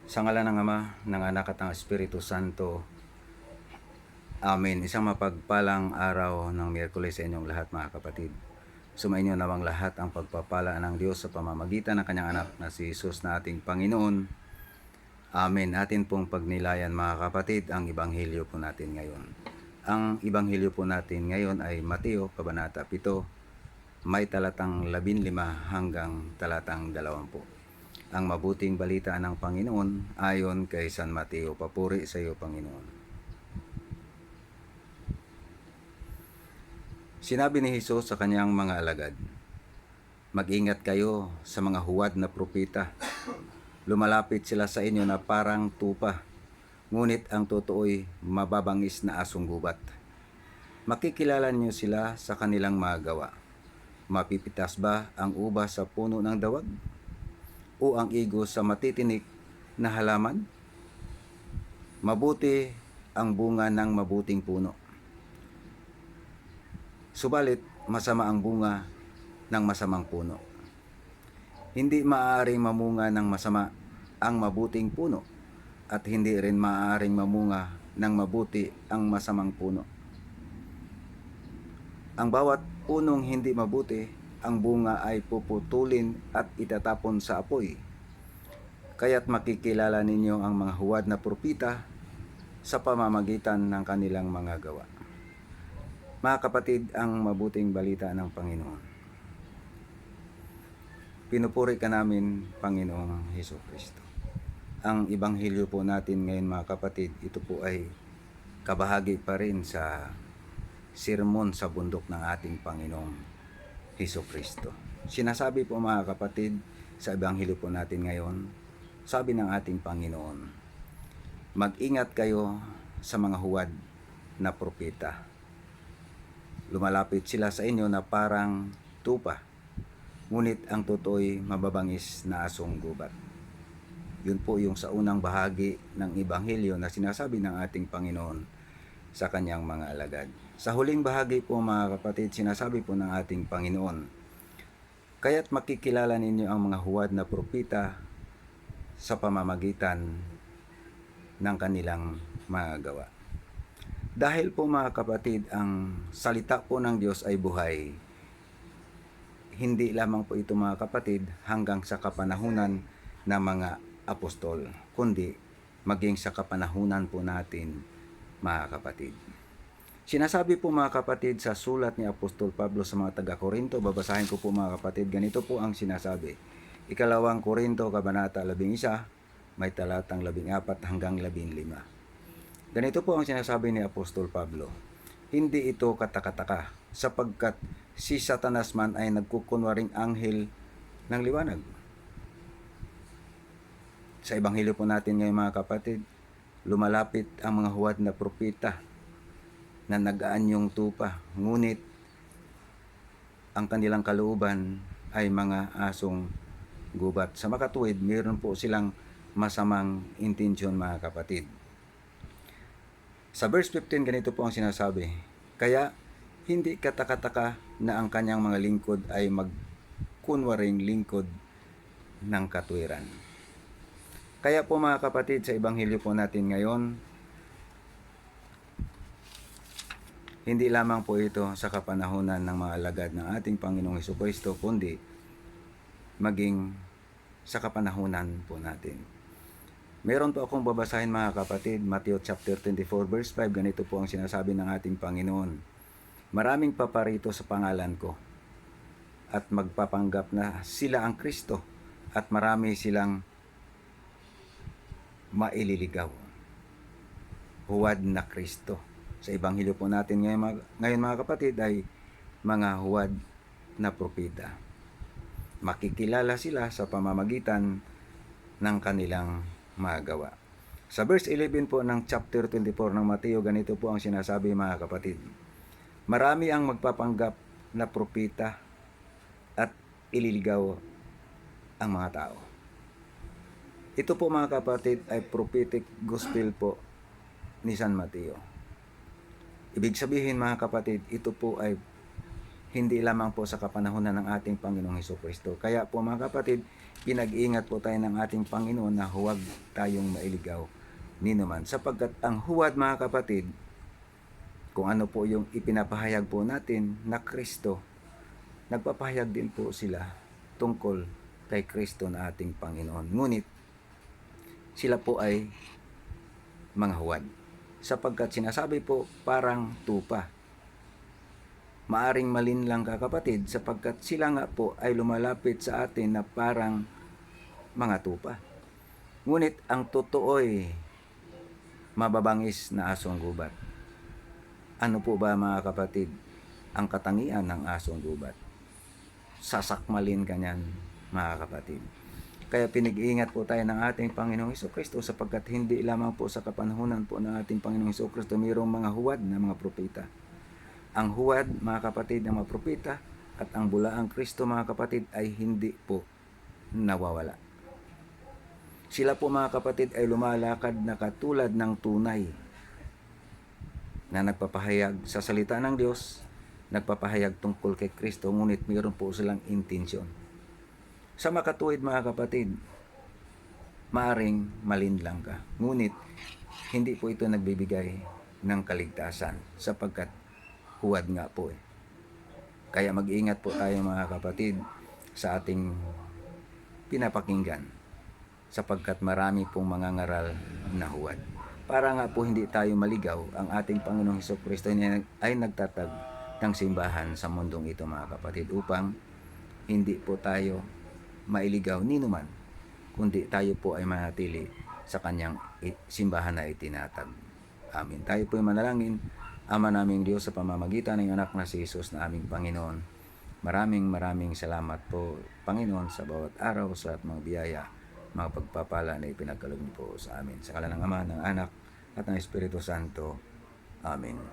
Sa ngalan ng Ama, ng Anak at ng Espiritu Santo. Amen. Isang mapagpalang araw ng Miyerkules sa inyong lahat, mga kapatid. Sumainyo nawang lahat ang pagpapala ng Diyos sa pamamagitan ng kanyang anak na si Jesus na ating Panginoon. Amen. Atin pong pagnilayan, mga kapatid, ang Ebanghelyo po natin ngayon. Ang Ebanghelyo po natin ngayon ay Mateo, Kabanata 7, may talatang 15 hanggang talatang 20. Ang mabuting balita ng Panginoon ayon kay San Mateo. Papuri sa iyo, Panginoon. Sinabi ni Jesus sa kanyang mga alagad, "Mag-ingat kayo sa mga huwad na propeta. Lumalapit sila sa inyo na parang tupa, ngunit ang totoo'y mababangis na asong gubat. Makikilala niyo sila sa kanilang mga gawa. Mapipitas ba ang ubas sa puno ng dawag? O ang igo sa matitinik na halaman? Mabuti ang bunga ng mabuting puno. Subalit, masama ang bunga ng masamang puno. Hindi maaaring mamunga ng masama ang mabuting puno, at hindi rin maaaring mamunga ng mabuti ang masamang puno. Ang bawat punong hindi mabuti, ang bunga ay puputulin at itatapon sa apoy. Kaya't makikilala ninyo ang mga huwad na propeta sa pamamagitan ng kanilang mga gawa." Mga kapatid, ang mabuting balita ng Panginoon. Pinupuri ka namin, Panginoong Hesukristo. Ang Ebanghelyo po natin ngayon, mga kapatid, ito po ay kabahagi pa rin sa sermon sa bundok ng ating Panginoong Hesukristo. Sinasabi po, mga kapatid, sa Ebanghelyo po natin ngayon, sabi ng ating Panginoon, "Mag-ingat kayo sa mga huwad na propeta. Lumalapit sila sa inyo na parang tupa, ngunit ang totoo'y mababangis na asong gubat." Yun po yung sa unang bahagi ng Ebanghelyo na sinasabi ng ating Panginoon sa kanyang mga alagad. Sa huling bahagi po, mga kapatid, sinasabi po ng ating Panginoon, "Kaya't makikilala ninyo ang mga huwad na propeta sa pamamagitan ng kanilang mga gawa." Dahil po, mga kapatid, ang salita po ng Diyos ay buhay, hindi lamang po ito, mga kapatid, hanggang sa kapanahunan ng mga apostol, kundi maging sa kapanahunan po natin, mga kapatid. Sinasabi po, mga kapatid, sa sulat ni Apostol Pablo sa mga taga-Korinto, babasahin ko po, mga kapatid, ganito po ang sinasabi. Ikalawang Korinto, Kabanata 11, may talatang 14 hanggang 15. Ganito po ang sinasabi ni Apostol Pablo, "Hindi ito katakataka, sapagkat si Satanas man ay nagkukunwaring anghel ng liwanag." Sa Ebanghelyo po natin ngayon, mga kapatid, lumalapit ang mga huwad na propeta na nag-aanyong tupa, ngunit ang kanilang kalooban ay mga asong gubat. Sa makatuwid, mayroon po silang masamang intensyon, mga kapatid. Sa verse 15, ganito po ang sinasabi, "Kaya hindi katakataka na ang kanyang mga lingkod ay magkunwaring lingkod ng katwiran." Kaya po, mga kapatid, sa Ebanghelyo po natin ngayon, hindi lamang po ito sa kapanahunan ng mga alagad ng ating Panginoong Hesukristo, kundi maging sa kapanahunan po natin. Meron po akong babasahin, mga kapatid, Matthew chapter 24 verse 5, ganito po ang sinasabi ng ating Panginoon, "Maraming paparito sa pangalan ko at magpapanggap na sila ang Kristo, at marami silang maililigaw." Huwad na Kristo. Sa Ebanghelyo po natin ngayon, mga kapatid, ay mga huwad na propeta. Makikilala sila sa pamamagitan ng kanilang mga gawa. Sa verse 11 po ng chapter 24 ng Mateo, ganito po ang sinasabi, mga kapatid, "Marami ang magpapanggap na propeta at ililigaw ang mga tao." Ito po, mga kapatid, ay prophetic gospel po ni San Mateo. Ibig sabihin, mga kapatid, ito po ay hindi lamang po sa kapanahunan ng ating Panginoong Hesukristo. Kaya po mga kapatid, pinag-iingat po tayo ng ating Panginoon na huwag tayong mailigaw ni naman. Sapagkat ang huwad mga kapatid, kung ano po yung ipinapahayag po natin na Kristo, nagpapahayag din po sila tungkol kay Kristo na ating Panginoon. Ngunit sila po ay mga huwad. Sapagkat sinasabi po parang tupa. Maaring malinlang ka kapatid sapagkat sila nga po ay lumalapit sa atin na parang mga tupa. Ngunit ang totoo'y mababangis na asong gubat. Ano po ba mga kapatid ang katangian ng asong gubat? Sasakmalin ka niyan mga kapatid. Kaya pinag-iingat po tayo ng ating Panginoong Hesukristo sapagkat hindi lamang po sa kapanahunan po ng ating Panginoong Hesukristo mayroong mga huwad na mga propeta. Ang huwad mga kapatid ng mga propeta at ang bulaang Kristo mga kapatid ay hindi po nawawala. Sila po mga kapatid ay lumalakad na katulad ng tunay na nagpapahayag sa salita ng Diyos, nagpapahayag tungkol kay Kristo, ngunit mayroon po silang intensyon. Sa makatuwid mga kapatid, maaring malinlang ka, ngunit hindi po ito nagbibigay ng kaligtasan sapagkat huwad nga po eh. Kaya mag-ingat po tayo mga kapatid sa ating pinapakinggan sapagkat marami pong mga ngaral na huwad. Para nga po hindi tayo maligaw, ang ating Panginoong Hesukristo ay nagtatag ng simbahan sa mundong ito mga kapatid upang hindi po tayo mailigaw ni numan, kundi tayo po ay manatili sa kanyang simbahan na itinatag. Amin. Tayo po ay manalangin. Ama naming Diyos, sa pamamagitan ng anak na si Jesus na aming Panginoon, maraming salamat po Panginoon sa bawat araw, sa at mga biyaya, mga pagpapala na ipinagkaloob niyo po sa amin. Sa ngalan ng Ama, ng Anak, at ng Espiritu Santo. Amen.